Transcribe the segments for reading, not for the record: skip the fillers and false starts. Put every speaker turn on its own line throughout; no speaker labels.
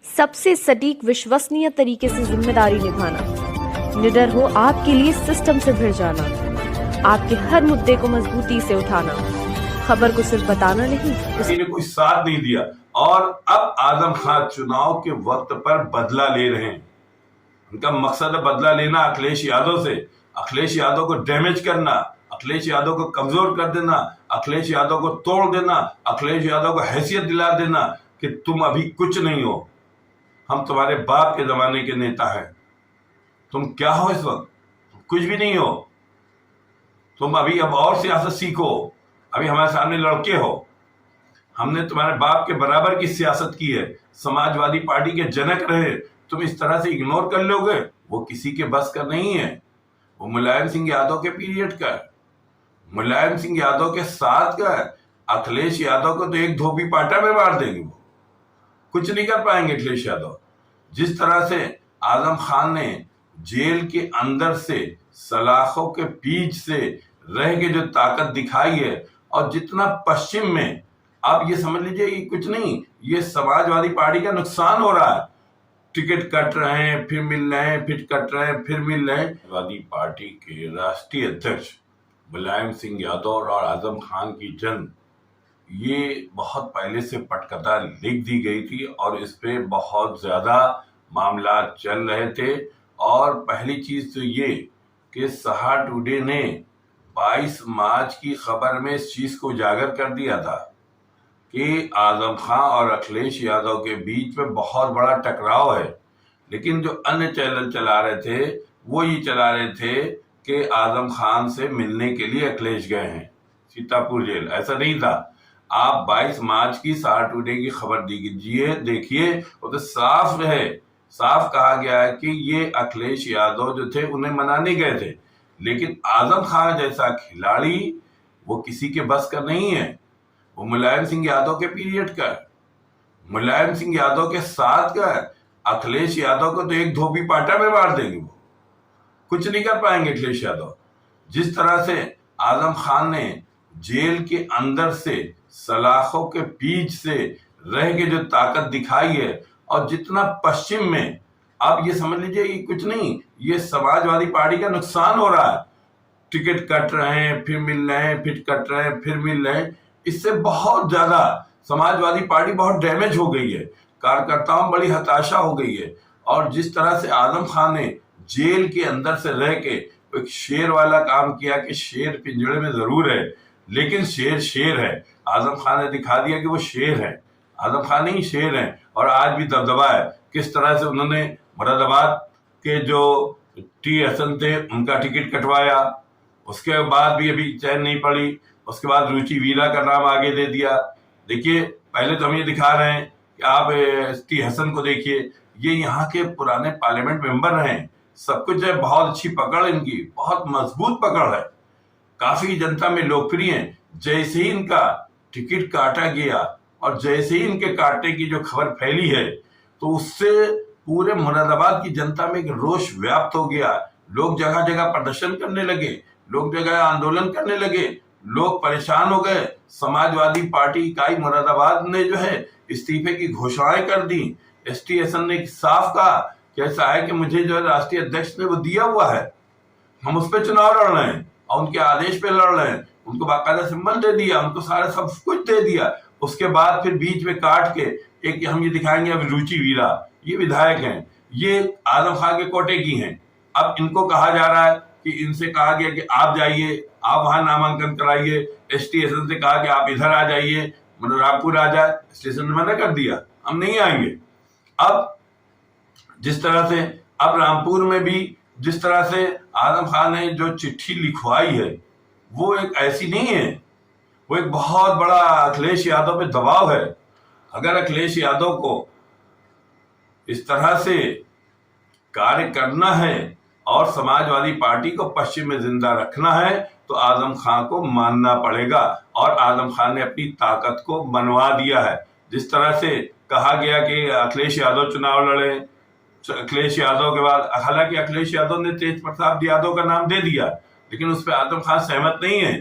सबसे सटीक विश्वसनीय तरीके से जिम्मेदारी निभाना, निडर हो आपके लिए सिस्टम से भिड़ जाना, आपके हर मुद्दे को मजबूती से उठाना, खबर को सिर्फ बताना नहीं,
किसी ने कोई साथ नहीं दिया। और अब आजम खान चुनाव के वक्त पर बदला ले रहे हैं। उनका मकसद है बदला लेना अखिलेश यादव से, अखिलेश यादव को डैमेज करना, अखिलेश यादव को कमजोर कर देना, अखिलेश यादव को तोड़ देना, अखिलेश यादव को हैसियत दिला देना कि तुम अभी कुछ नहीं हो, हम तुम्हारे बाप के जमाने के नेता हैं, तुम क्या हो इस वक्त, कुछ भी नहीं हो, तुम अभी अब और सियासत सीखो, अभी हमारे सामने लड़के हो, हमने तुम्हारे बाप के बराबर की सियासत की है, समाजवादी पार्टी के जनक रहे, तुम इस तरह से इग्नोर कर लोगे, वो किसी के बस का नहीं है। वो मुलायम सिंह यादव के पीरियड का है, मुलायम सिंह यादव के साथ का है। अखिलेश यादव को तो एक धोबी पाटा में मार देंगे, वो कुछ नहीं कर पाएंगे अखिलेश यादव। जिस तरह से आजम खान ने जेल के अंदर से सलाखों के बीच से रह के जो ताकत दिखाई है, और जितना पश्चिम में आप ये समझ लीजिए कि कुछ नहीं, ये समाजवादी पार्टी का नुकसान हो रहा है। टिकट कट रहे हैं, फिर मिल रहे हैं, फिर कट रहे हैं, फिर मिल रहे हैं। समाजवादी पार्टी के राष्ट्रीय अध्यक्ष मुलायम सिंह यादव और आजम खान की जंग, ये बहुत पहले से पटकथा लिख दी गई थी और इस पे बहुत ज्यादा मामला चल रहे थे। और पहली चीज तो ये कि सहा टुडे ने 22 मार्च की खबर में इस चीज को उजागर कर दिया था कि आजम खान और अखिलेश यादव के बीच में बहुत बड़ा टकराव है। लेकिन जो अन्य चैनल चला रहे थे वो ये चला रहे थे कि आजम खान से मिलने के लिए अखिलेश गए हैं सीतापुर जेल। ऐसा नहीं था। आप 22 मार्च की सहा टुडे की खबर दीजिए, देखिए, वो तो साफ है, साफ कहा गया है कि ये अखिलेश यादव जो थे उन्हें मनाने गए थे। लेकिन आजम खान जैसा खिलाड़ी वो किसी के बस का नहीं है। वो मुलायम सिंह यादव के पीरियड का है, मुलायम सिंह यादव के साथ का है। अखिलेश यादव को तो एक धोबी पाटा में मार देंगे, वो कुछ नहीं कर पाएंगे अखिलेश यादव। जिस तरह से आजम खान ने जेल के अंदर से सलाखों के बीच से रह के जो ताकत दिखाई है, और जितना पश्चिम में आप ये समझ लीजिए कि कुछ नहीं, ये समाजवादी पार्टी का नुकसान हो रहा है। टिकट कट रहे हैं, फिर मिल रहे हैं, फिर कट रहे हैं, फिर मिल रहे हैं। इससे बहुत ज्यादा समाजवादी पार्टी बहुत डैमेज हो गई है, कार्यकर्ताओं में बड़ी हताशा हो गई है। और जिस तरह से आजम खान ने जेल के अंदर से रह के एक शेर वाला काम किया कि शेर पिंजड़े में जरूर है लेकिन शेर शेर है। आजम खान ने दिखा दिया कि वो शेर है, आजम खान नहीं शेर है। और आज भी दबदबा है। किस तरह से उन्होंने मुरादाबाद के जो टी हसन थे उनका टिकट कटवाया, उसके बाद भी अभी चैन नहीं पड़ी। उसके बाद रुचि वीरा का नाम आगे दे दिया। देखिए, पहले तो हम ये दिखा रहे हैं कि आप टी हसन को देखिए, ये यहाँ के पुराने पार्लियामेंट मेंबर रहे, सब कुछ है, बहुत अच्छी पकड़ इनकी, बहुत मजबूत पकड़ है, काफी जनता में लोकप्रिय हैं। जैसे ही इनका टिकट काटा गया और जैसे ही इनके काटने की जो खबर फैली है, तो उससे पूरे मुरादाबाद की जनता में एक रोष व्याप्त हो गया। लोग जगह जगह प्रदर्शन करने लगे, लोग जगह आंदोलन करने लगे, लोग परेशान हो गए। समाजवादी पार्टी इकाई मुरादाबाद ने जो है इस्तीफे की घोषणाएं कर दी। एसटी हसन ने साफ कहा कि ऐसा है कि मुझे जो राष्ट्रीय अध्यक्ष ने वो दिया हुआ है, हम उस पर चुनाव लड़ रहे हैं और उनके आदेश पे लड़ रहे हैं। उनको बाकायदा सिंबल दे दिया, उनको सारा सब कुछ दे दिया। उसके बाद फिर बीच में काट के एक हम ये दिखाएंगे, अब रुचि वीरा ये विधायक हैं, ये आजम खान के कोटे की हैं। अब इनको कहा जा रहा है कि इनसे कहा गया कि आप जाइए, आप वहां नामांकन कराइए। एसटी हसन से कहा कि आप इधर आ जाइए, रामपुर आ जाए, स्टेशन ने मना कर दिया, हम नहीं आएंगे। अब जिस तरह से अब रामपुर में भी जिस तरह से आजम खान ने जो चिट्ठी लिखवाई है, वो एक ऐसी नहीं है, वो एक बहुत बड़ा अखिलेश यादव पे दबाव है। अगर अखिलेश यादव को इस तरह से कार्य करना है और समाजवादी पार्टी को पश्चिम में जिंदा रखना है, तो आजम खान को मानना पड़ेगा। और आजम खान ने अपनी ताकत को मनवा दिया है। जिस तरह से कहा गया कि अखिलेश यादव चुनाव लड़े, अखिलेश यादव के बाद, हालांकि अखिलेश यादव ने तेज प्रताप यादव का नाम दे दिया, लेकिन उस पर आजम खान सहमत नहीं है,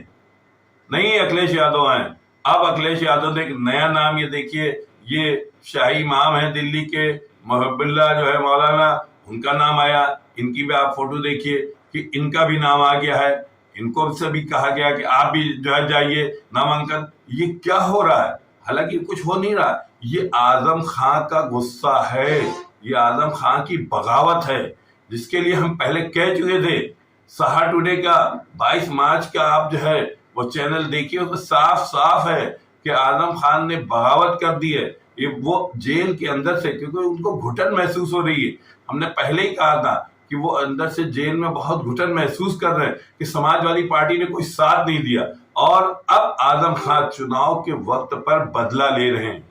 नहीं अखिलेश यादव हैं। अब अखिलेश यादव ने एक नया नाम, ये देखिए, ये शाही इमाम है दिल्ली के मोहब्बुल्लाह जो है मौलाना, उनका नाम आया। इनकी भी आप फोटो देखिए कि इनका भी नाम आ गया है। इनको से भी कहा गया कि आप भी जो है जाइए नामांकन। ये क्या हो रहा है? हालांकि कुछ हो नहीं रहा। ये आजम खां का गुस्सा है, ये आजम खां की बगावत है, जिसके लिए हम पहले कह चुके थे। सहार टुडे का 22 मार्च का आप जो है वो चैनल देखिए, उसमें साफ साफ है कि आजम खान ने बगावत कर दी है। ये वो जेल के अंदर से, क्योंकि उनको घुटन महसूस हो रही है। हमने पहले ही कहा था कि वो अंदर से जेल में बहुत घुटन महसूस कर रहे हैं कि समाजवादी पार्टी ने कोई साथ नहीं दिया। और अब आजम खान चुनाव के वक्त पर बदला ले रहे हैं।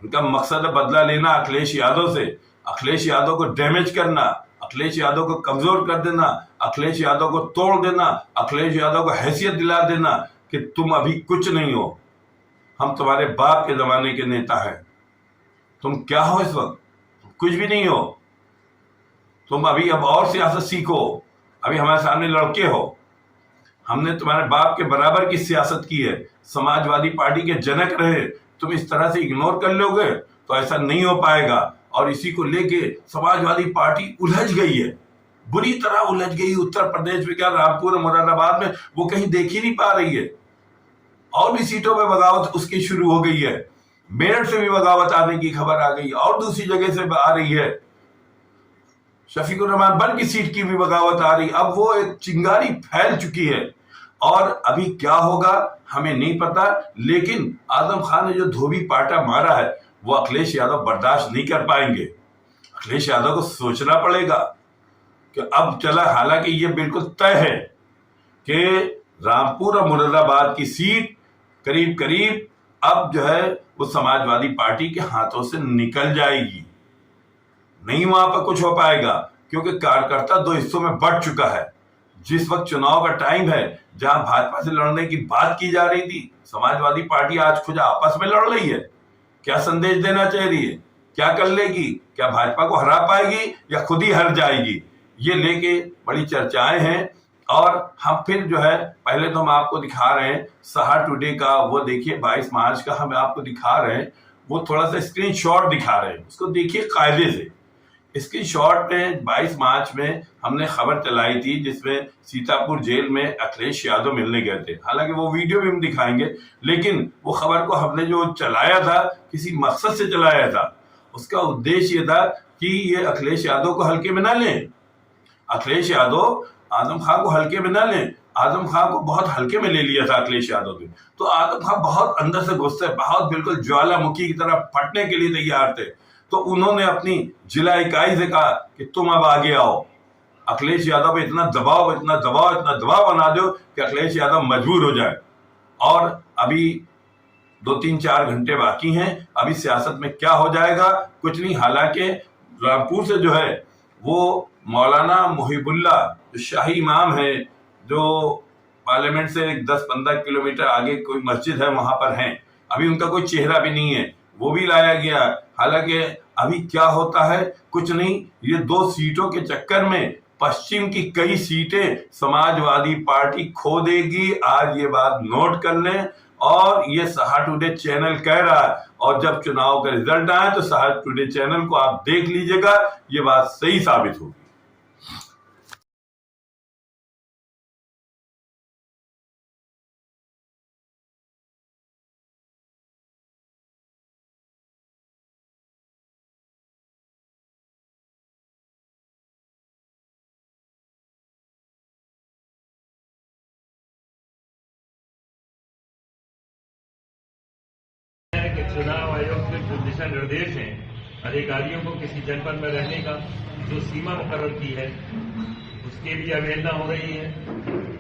उनका मकसद है बदला लेना अखिलेश यादव से, अखिलेश यादव को डैमेज करना, अखिलेश यादव को कमजोर कर देना, अखिलेश यादव को तोड़ देना, अखिलेश यादव को हैसियत दिला देना कि तुम अभी कुछ नहीं हो, हम तुम्हारे बाप के जमाने के नेता हैं। तुम क्या हो इस वक्त? कुछ भी नहीं हो। तुम अभी अब और सियासत सीखो, अभी हमारे सामने लड़के हो। हमने तुम्हारे बाप के बराबर की सियासत की है, समाजवादी पार्टी के जनक रहे। तुम इस तरह से इग्नोर कर लोगे तो ऐसा नहीं हो पाएगा। और इसी को लेके समाजवादी पार्टी उलझ गई है, बुरी तरह उलझ गई। उत्तर प्रदेश में क्या, रामपुर मुरादाबाद में वो कहीं देख ही नहीं पा रही है। और भी सीटों में बगावत उसकी शुरू हो गई है। मेरठ से भी बगावत आने की खबर आ गई और दूसरी जगह से आ रही है। शफीकुर रहमान बन की सीट की भी बगावत आ रही। अब वो एक चिंगारी फैल चुकी है और अभी क्या होगा हमें नहीं पता। लेकिन आजम खान ने जो धोबी पाटा मारा है वो अखिलेश यादव बर्दाश्त नहीं कर पाएंगे। अखिलेश यादव को सोचना पड़ेगा कि अब चला, हालांकि ये बिल्कुल तय है कि रामपुर और मुरादाबाद की सीट करीब करीब अब जो है वो समाजवादी पार्टी के हाथों से निकल जाएगी। नहीं वहां पर कुछ हो पाएगा, क्योंकि कार्यकर्ता दो हिस्सों में बढ़ चुका है। जिस वक्त चुनाव का टाइम है, जहां भाजपा से लड़ने की बात की जा रही थी, समाजवादी पार्टी आज खुद आपस में लड़ रही है। क्या संदेश देना चाह रही है? क्या कर लेगी? क्या भाजपा को हरा पाएगी या खुद ही हार जाएगी? ये लेके बड़ी चर्चाएं हैं। और हम फिर जो है पहले तो हम आपको दिखा रहे हैं सहार टुडे का, वो देखिए 22 मार्च का हम आपको दिखा रहे हैं। वो थोड़ा सा स्क्रीनशॉट दिखा रहे हैं, उसको देखिए कायदे से। इसकी शॉर्ट में 22 मार्च में हमने खबर चलाई थी जिसमें सीतापुर जेल में अखिलेश यादव मिलने गए थे। हालांकि वो वीडियो भी हम दिखाएंगे, लेकिन वो खबर को हमने जो चलाया था किसी मकसद से चलाया था। उसका उद्देश्य ये था कि ये अखिलेश यादव को हल्के में ना लें, अखिलेश यादव आजम खान को हल्के में ना लें। आजम खान को बहुत हल्के में ले लिया था अखिलेश यादव ने। तो आजम खान बहुत अंदर से गुस्से, बहुत बिल्कुल ज्वालामुखी की तरह फटने के लिए तैयार थे। तो उन्होंने अपनी जिला इकाई से कहा कि तुम अब आगे आओ, अखिलेश यादव पे इतना दबाव बना दो कि अखिलेश यादव मजबूर हो जाए। और अभी 2-3-4 घंटे बाकी हैं। अभी सियासत में क्या हो जाएगा कुछ नहीं। हालांकि रामपुर से जो है वो मौलाना मुहिबुल्लाह जो शाही इमाम है, जो पार्लियामेंट से 10-15 किलोमीटर आगे कोई मस्जिद है वहां पर हैं। अभी उनका कोई चेहरा भी नहीं है, वो भी लाया गया। हालांकि अभी क्या होता है कुछ नहीं। ये 2 सीटों के चक्कर में पश्चिम की कई सीटें समाजवादी पार्टी खो देगी। आज ये बात नोट कर लें। और ये सहार टुडे चैनल कह रहा है, और जब चुनाव का रिजल्ट आए तो सहार टुडे चैनल को आप देख लीजिएगा, ये बात सही साबित होगी।
कि चुनाव आयोग के जो दिशा निर्देश हैं अधिकारियों को किसी जनपद में रहने का जो सीमा मुकर्रर की है उसके भी अवहेलना हो रही है।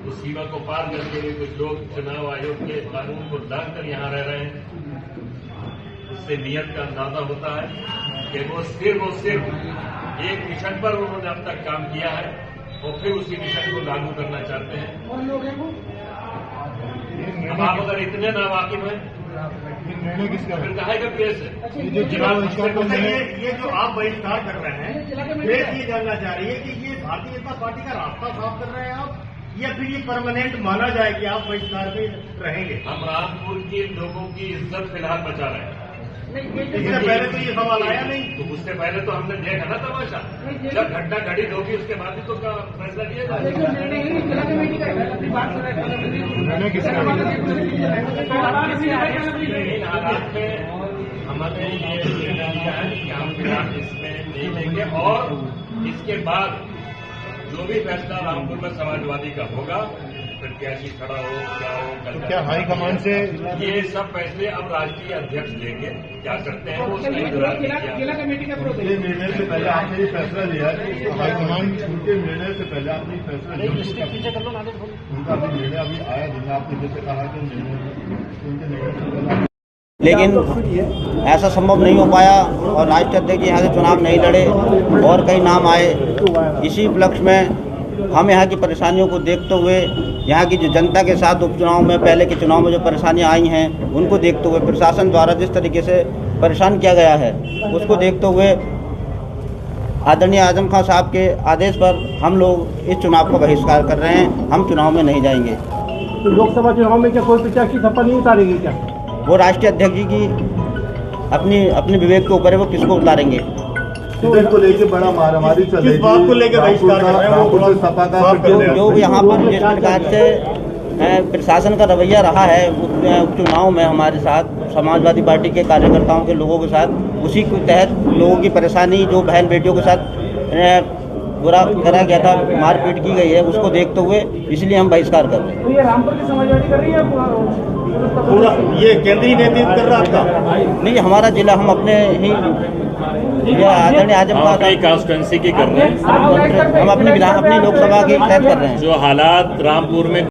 उस सीमा को पार करके हुए कुछ लोग चुनाव आयोग के कानून को लांघ कर यहाँ रह रहे हैं। उससे नियत का अंदाजा होता है कि वो सिर्फ एक मिशन पर उन्होंने अब तक काम किया है और फिर उसी मिशन को लागू करना चाहते हैं। अब आप अगर इतने ना वाकिफ हैं
निर्णय किसका
फिर कहे का प्रेस है।
ये जो आप बहिष्कार कर रहे हैं, प्रेस ये जानना चाह रही है कि ये भारतीय जनता पार्टी का रास्ता साफ कर रहे हैं आप, या फिर ये परमानेंट माना जाए कि आप बहिष्कार में रहेंगे?
हम रामपुर के लोगों की इज्जत फिलहाल बचा रहे हैं।
इससे पहले तो ये सवाल आया नहीं।
तो उससे पहले तो हमने देखा ना तमाशा, जब घंटा घड़ी होगी उसके बाद ही तो का फैसला लिया जाएगा। इन हालात में हमने ये निर्णय लिया है कि हम फिलहाल इसमें नहीं लेंगे और इसके बाद जो भी फैसला रामपुर में समाजवादी का होगा, प्रत्याशी खड़ा हो क्या हो
तो क्या हाईकमान से
ये सब फैसले अब राष्ट्रीय अध्यक्ष लेंगे, क्या करते हैं वो
ये निर्णय से पहले आपने ये फैसला लिया है, हाईकमान उनके निर्णय से पहले आपने ये फैसला लिया, उनका अभी निर्णय अभी आया जिन्हें आपने जैसे कहा कि निर्णय उनके निर्णय से पहले।
लेकिन ऐसा संभव नहीं हो पाया और राष्ट्रीय अध्यक्ष जी यहाँ से चुनाव नहीं लड़े और कई नाम आए। इसी उपलक्ष्य में हम यहाँ की परेशानियों को देखते हुए, यहाँ की जो जनता के साथ उपचुनाव में पहले के चुनाव में जो परेशानियाँ आई हैं उनको देखते हुए, प्रशासन द्वारा जिस तरीके से परेशान किया गया है उसको देखते हुए आदरणीय आजम खान साहब के आदेश पर हम लोग इस चुनाव का बहिष्कार कर रहे हैं। हम चुनाव में नहीं जाएंगे।
तो लोकसभा चुनाव में क्या कोई प्रत्याशी थप्पा नहीं उतारेगी क्या?
वो राष्ट्रीय अध्यक्ष जी की अपनी विवेक के ऊपर है, वो किसको उतारेंगे।
को लेके बड़ा मारामारी चल रही
किस बात को लेके बहिष्कार कर रहे हैं वो थोड़ा
सपा का
जो यहाँ पर जिस प्रकार से प्रशासन का रवैया रहा है उपचुनाव में हमारे साथ समाजवादी पार्टी के कार्यकर्ताओं के लोगों के साथ, उसी के तहत लोगों की परेशानी जो बहन बेटियों के साथ बुरा करा गया था, मारपीट की गई है, उसको देखते हुए इसलिए हम बहिष्कार कर रहे हैं।
तो ये रामपुर की समाजवादी कर रही है
पूरा ये केंद्रीय नेतृत्व कर रहा था?
नहीं, हमारा जिला हम अपने ही आदरणीय आजम खान
अपनी कॉन्स्टिट्यूंसी की कर रहे हैं,
हम अपनी लोकसभा की तहत कर रहे हैं।
जो हालात रामपुर में